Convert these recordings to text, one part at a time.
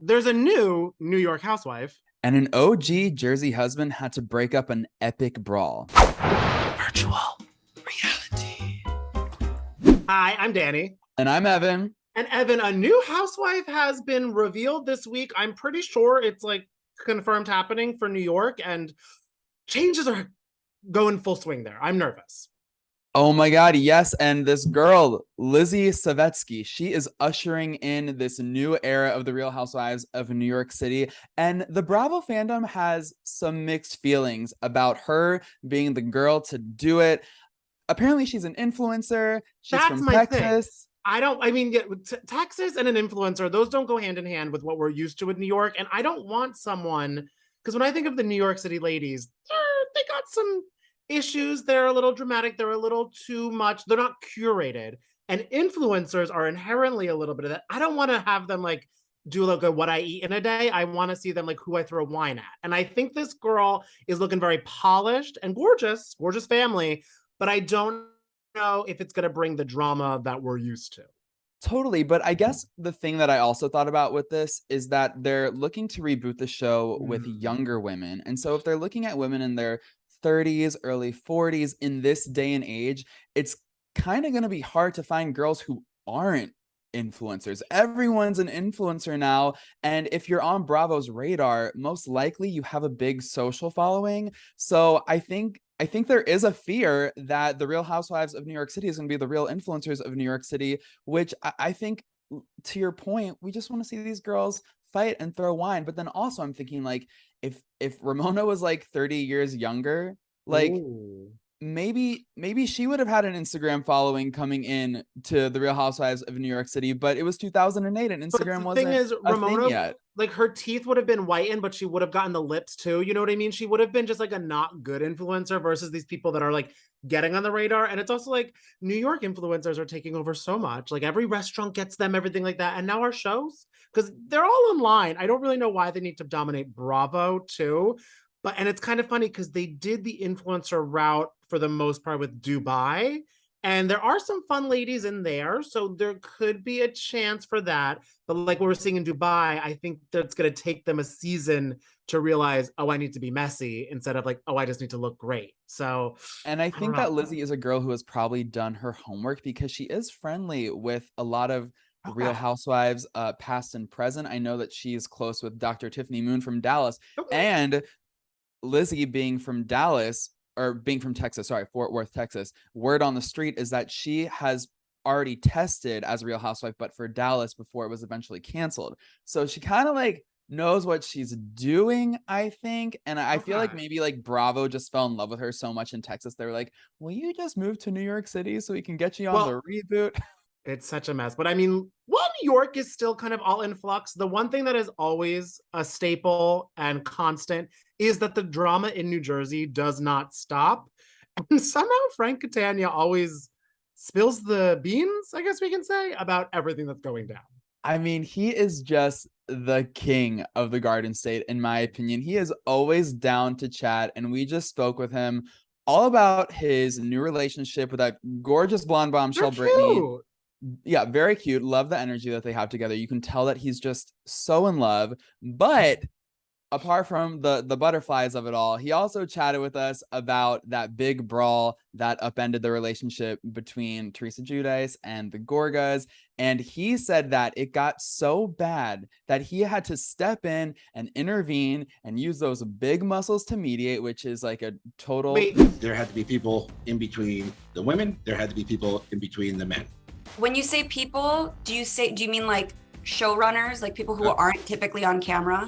There's a new New York housewife. And an OG Jersey husband had to break up an epic brawl. Virtual reality. Hi, I'm Danny. And I'm Evan. And Evan, a new housewife has been revealed this week. I'm pretty sure it's like confirmed happening for New York, and changes are going full swing there. I'm nervous. Oh my God, yes. And this girl, Lizzie Savetsky, she is ushering in this new era of the Real Housewives of New York City. And the Bravo fandom has some mixed feelings about her being the girl to do it. Apparently, she's an influencer. She's That's from my thing. Texas. Texas and an influencer, those don't go hand in hand with what we're used to with New York. And I don't want someone, because when I think of the New York City ladies, they got some issues. They're a little dramatic. They're a little too much. They're not curated. And influencers are inherently a little bit of that. I don't want to have them like do like a what I eat in a day. I want to see them like who I throw wine at. And I think this girl is looking very polished and gorgeous, gorgeous family, but I don't know if it's going to bring the drama that we're used to. Totally. But I guess the thing that I also thought about with this is that they're looking to reboot the show with younger women. And so if they're looking at women in their 30s, early 40s in this day and age, it's kind of going to be hard to find girls who aren't influencers. Everyone's an influencer now. And if you're on Bravo's radar, most likely you have a big social following. So I think there is a fear that the Real Housewives of New York City is going to be the real influencers of New York City, which I think, to your point, we just want to see these girls fight and throw wine. But then also I'm thinking, like, if Ramona was like 30 years younger, like, Ooh. maybe she would have had an Instagram following coming in to the Real Housewives of New York City, but it was 2008 and Instagram wasn't thing is, a Ramona, thing yet. like her teeth would have been whitened, but she would have gotten the lips too. You know what I mean? She would have been just like a not good influencer versus these people that are like getting on the radar. And it's also like New York influencers are taking over so much. Like every restaurant gets them, everything like that. And now our shows, because they're all online. I don't really know why they need to dominate Bravo too. But and it's kind of funny because they did the influencer route for the most part with Dubai. And there are some fun ladies in there. So there could be a chance for that. But like what we're seeing in Dubai, I think that's going to take them a season to realize, oh, I need to be messy instead of like, oh, I just need to look great. So, and I think that Lizzie is a girl who has probably done her homework because she is friendly with a lot of Real Housewives, past and present. I know that she's close with Dr. Tiffany Moon from Dallas. And Lizzie being from Dallas, or being from Texas, sorry, Fort Worth, Texas, word on the street is that she has already tested as a Real Housewife, but for Dallas before it was eventually canceled. So she kind of like knows what she's doing, I think. And I feel like maybe like Bravo just fell in love with her so much in Texas. They were like, will you just move to New York City so we can get you on the reboot? It's such a mess. But I mean, while New York is still kind of all in flux, the one thing that is always a staple and constant is that the drama in New Jersey does not stop. And somehow Frank Catania always spills the beans, I guess we can say, about everything that's going down. I mean, he is just the king of the Garden State, in my opinion. He is always down to chat, and we just spoke with him all about his new relationship with that gorgeous blonde bombshell, Brittany. Yeah, very cute. Love the energy that they have together. You can tell that he's just so in love. But apart from the butterflies of it all, he also chatted with us about that big brawl that upended the relationship between Teresa Giudice and the Gorgas. And he said that it got so bad that he had to step in and intervene and use those big muscles to mediate, which is like a total... There had to be people in between the women. There had to be people in between the men. When you say people, do you mean like showrunners, like people who aren't typically on camera?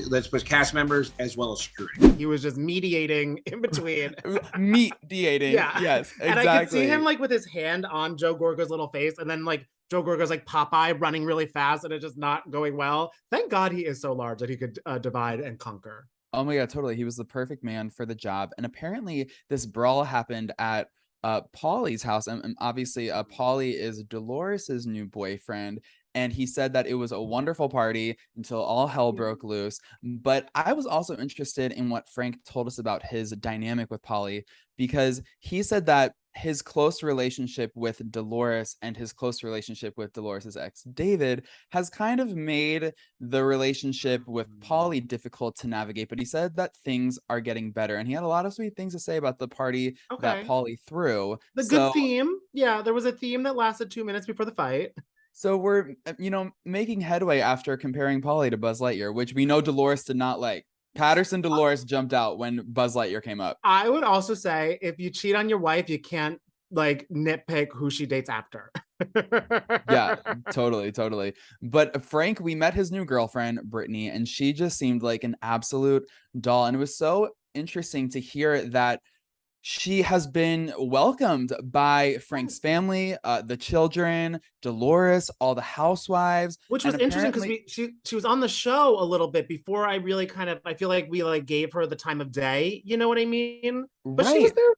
Let's put cast members as well as security. He was just mediating in between. Mediating. Yeah. Yes, exactly. And I could see him like with his hand on Joe Gorga's little face, and then like Joe Gorga's like Popeye running really fast, and it's just not going well. Thank God he is so large that he could divide and conquer. Oh my God, totally. He was the perfect man for the job. And apparently this brawl happened at Paulie's house, and obviously Paulie is Dolores's new boyfriend, and he said that it was a wonderful party until all hell broke loose. But I was also interested in what Frank told us about his dynamic with Paulie, because he said that his close relationship with Dolores and his close relationship with Dolores's ex, David, has kind of made the relationship with Pauly difficult to navigate. But he said that things are getting better. And he had a lot of sweet things to say about the party that Okay. Pauly threw. The good theme. Yeah, there was a theme that lasted 2 minutes before the fight. So we're, making headway after comparing Pauly to Buzz Lightyear, which we know Dolores did not like. Patterson Dolores jumped out when Buzz Lightyear came up. I would also say if you cheat on your wife, you can't like nitpick who she dates after. Yeah, totally. But Frank, we met his new girlfriend, Brittany, and she just seemed like an absolute doll. And it was so interesting to hear that she has been welcomed by Frank's family, the children, Dolores, all the housewives. Which was interesting because she was on the show a little bit before I really I feel like we like gave her the time of day. You know what I mean? But right. she was there.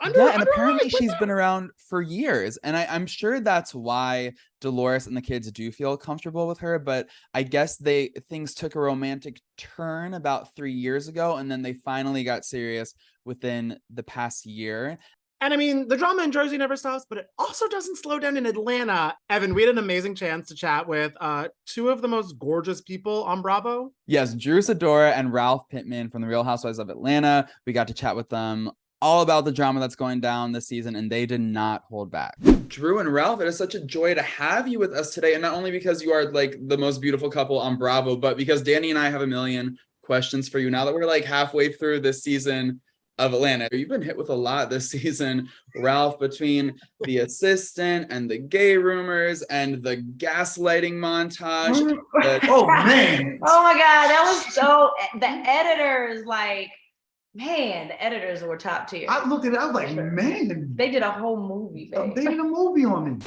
And apparently she's been around for years. And I'm sure that's why Dolores and the kids do feel comfortable with her. But I guess things took a romantic turn about 3 years ago. And then they finally got serious within the past year. And I mean, the drama in Jersey never stops, but it also doesn't slow down in Atlanta. Evan, we had an amazing chance to chat with two of the most gorgeous people on Bravo. Yes, Drew Sidora and Ralph Pittman from the Real Housewives of Atlanta. We got to chat with them all about the drama that's going down this season, and they did not hold back. Drew and Ralph, it is such a joy to have you with us today, and not only because you are like the most beautiful couple on Bravo, but because Danny and I have a million questions for you now that we're like halfway through this season of Atlanta. You've been hit with a lot this season, Ralph, between the assistant and the gay rumors and the gaslighting montage. Oh man! Oh my God, that was so. The editors, like, man, the editors were top tier. I looked at it, I was like, man, They did a whole movie. Babe. they did a movie on me.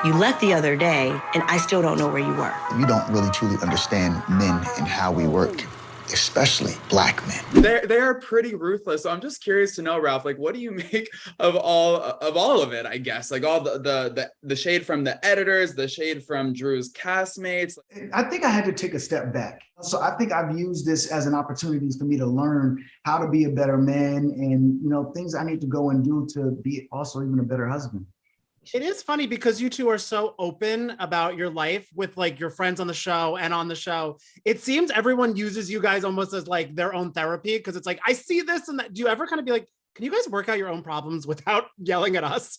You left the other day, and I still don't know where you were. You don't really truly understand men and how we work, especially Black men. They are pretty ruthless. So I'm just curious to know, Ralph, like, what do you make of all of it? I guess like all the shade from the editors, the shade from Drew's castmates. I think I had to take a step back. So I think I've used this as an opportunity for me to learn how to be a better man and, things I need to go and do to be also even a better husband. It is funny because you two are so open about your life with like your friends on the show and on the show. It seems everyone uses you guys almost as like their own therapy because it's like, I see this and that. Do you ever kind of be like, can you guys work out your own problems without yelling at us?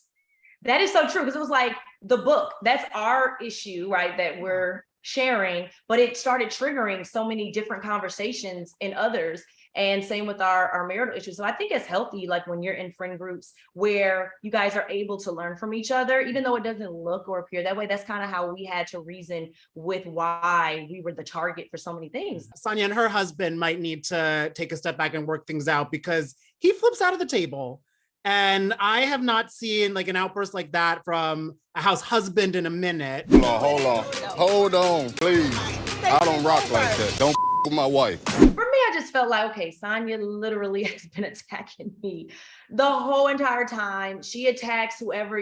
That is so true because it was like the book. That's our issue, right? That we're sharing, but it started triggering so many different conversations in others. And same with our marital issues. So I think it's healthy, like when you're in friend groups where you guys are able to learn from each other, even though it doesn't look or appear that way. That's kind of how we had to reason with why we were the target for so many things. Sonia and her husband might need to take a step back and work things out because he flips out of the table. And I have not seen like an outburst like that from a house husband in a minute. Hold on, please. I don't rock like that. Don't with my wife. For me, I just felt like, okay, Sonia literally has been attacking me the whole entire time. She attacks whoever,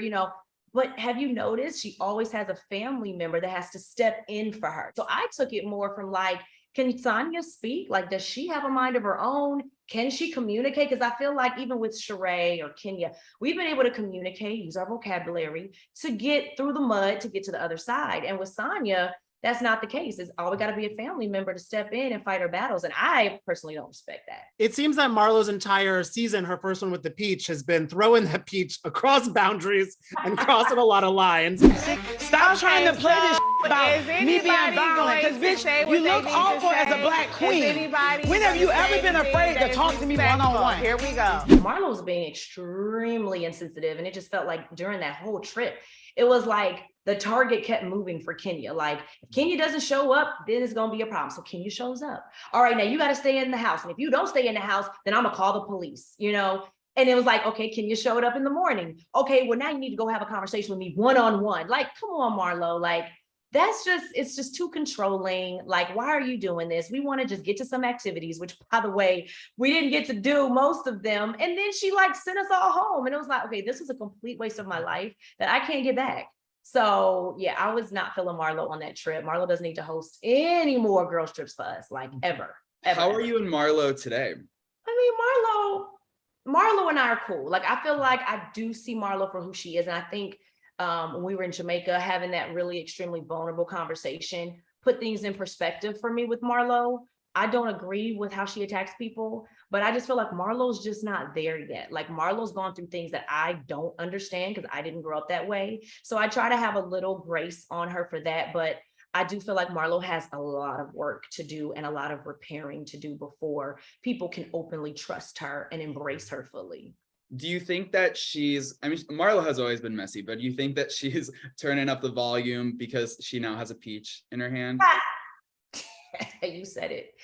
but have you noticed she always has a family member that has to step in for her? So I took it more from like, can Sonia speak? Like, does she have a mind of her own? Can she communicate? Because I feel like even with Sheree or Kenya, we've been able to communicate, use our vocabulary to get through the mud, to get to the other side. And with Sonia, that's not the case. It's always got to be a family member to step in and fight her battles. And I personally don't respect that. It seems that Marlo's entire season, her first one with the peach, has been throwing that peach across boundaries and crossing a lot of lines. Stop trying to play this about me being violent. Because bitch, you look awful as a Black queen. When have you ever been afraid to talk to me one-on-one? Here we go. Marlo's being extremely insensitive. And it just felt like during that whole trip, it was like the target kept moving for Kenya. Like, if Kenya doesn't show up, then it's going to be a problem. So Kenya shows up. All right, now you got to stay in the house. And if you don't stay in the house, then I'm going to call the police, And it was like, okay, Kenya showed up in the morning. Okay, well, now you need to go have a conversation with me one-on-one. Like, come on, Marlo. Like, it's just too controlling. Like, why are you doing this? We want to just get to some activities, which, by the way, we didn't get to do most of them. And then she like sent us all home. And it was like, okay, this was a complete waste of my life that I can't get back. So yeah, I was not feeling Marlo on that trip. Marlo doesn't need to host any more girls trips for us, like ever. How are you and Marlo today? I mean, Marlo, Marlo and I are cool. Like, I feel like I do see Marlo for who she is. And I think when we were in Jamaica, having that really extremely vulnerable conversation put things in perspective for me with Marlo. I don't agree with how she attacks people, but I just feel like Marlo's just not there yet. Like, Marlo's gone through things that I don't understand because I didn't grow up that way. So I try to have a little grace on her for that. But I do feel like Marlo has a lot of work to do and a lot of repairing to do before people can openly trust her and embrace her fully. Do you think that I mean, Marlo has always been messy, but do you think that she's turning up the volume because she now has a peach in her hand? You said it.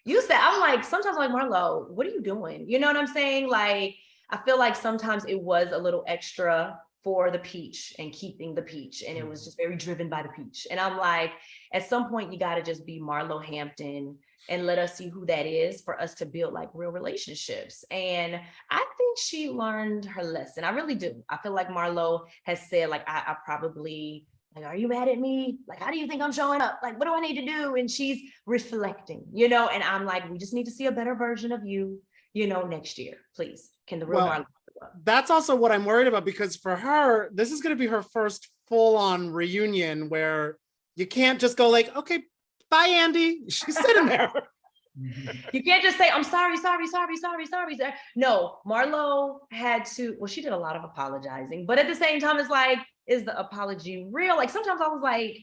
I'm like, sometimes I'm like, Marlo, what are you doing? You know what I'm saying? Like, I feel like sometimes it was a little extra for the peach and keeping the peach. And it was just very driven by the peach. And I'm like, at some point, you got to just be Marlo Hampton and let us see who that is for us to build like real relationships. And I think she learned her lesson. I really do. I feel like Marlo has said, like, I probably, like, are you mad at me? Like, how do you think I'm showing up? Like, what do I need to do? And she's reflecting, you know, and I'm like, we just need to see a better version of you, you know, next year, please. Can the real Marlo? That's also what I'm worried about, because for her, this is going to be her first full-on reunion where you can't just go like, okay, bye, Andy. She's sitting there. You can't just say, I'm sorry. No, Marlo had to, well, she did a lot of apologizing, but at the same time, it's like, is the apology real? Like, sometimes I was like,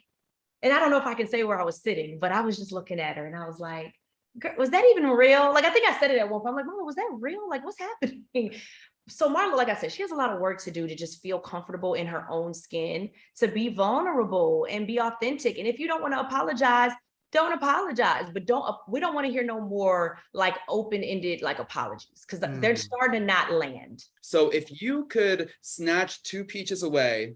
and I don't know if I can say where I was sitting, but I was just looking at her and I was like, was that even real? Like, I think I said it at one point. I'm like, Marlo, was that real? Like, what's happening? So Marlo, like I said, she has a lot of work to do to just feel comfortable in her own skin, to be vulnerable and be authentic. And if you don't want to apologize, don't apologize, but we don't want to hear no more like open-ended like apologies, because they're starting to not land. So if you could snatch two peaches away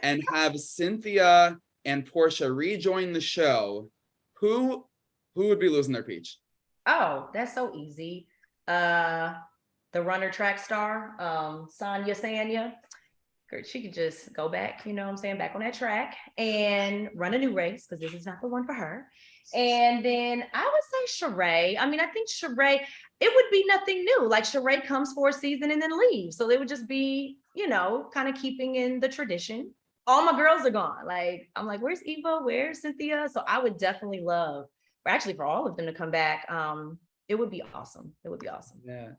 and have Cynthia and Portia rejoin the show, who would be losing their peach? Oh, that's so easy. The runner track star, Sanya. She could just go back, you know what I'm saying, back on that track and run a new race, because this is not the one for her. And then I would say Sheree. I mean, I think Sheree, it would be nothing new. Like, Sheree comes for a season and then leaves. So they would just be, you know, kind of keeping in the tradition. All my girls are gone. Like, I'm like, where's Eva? Where's Cynthia? So I would definitely love, for all of them to come back. It would be awesome. It would be awesome. Yeah.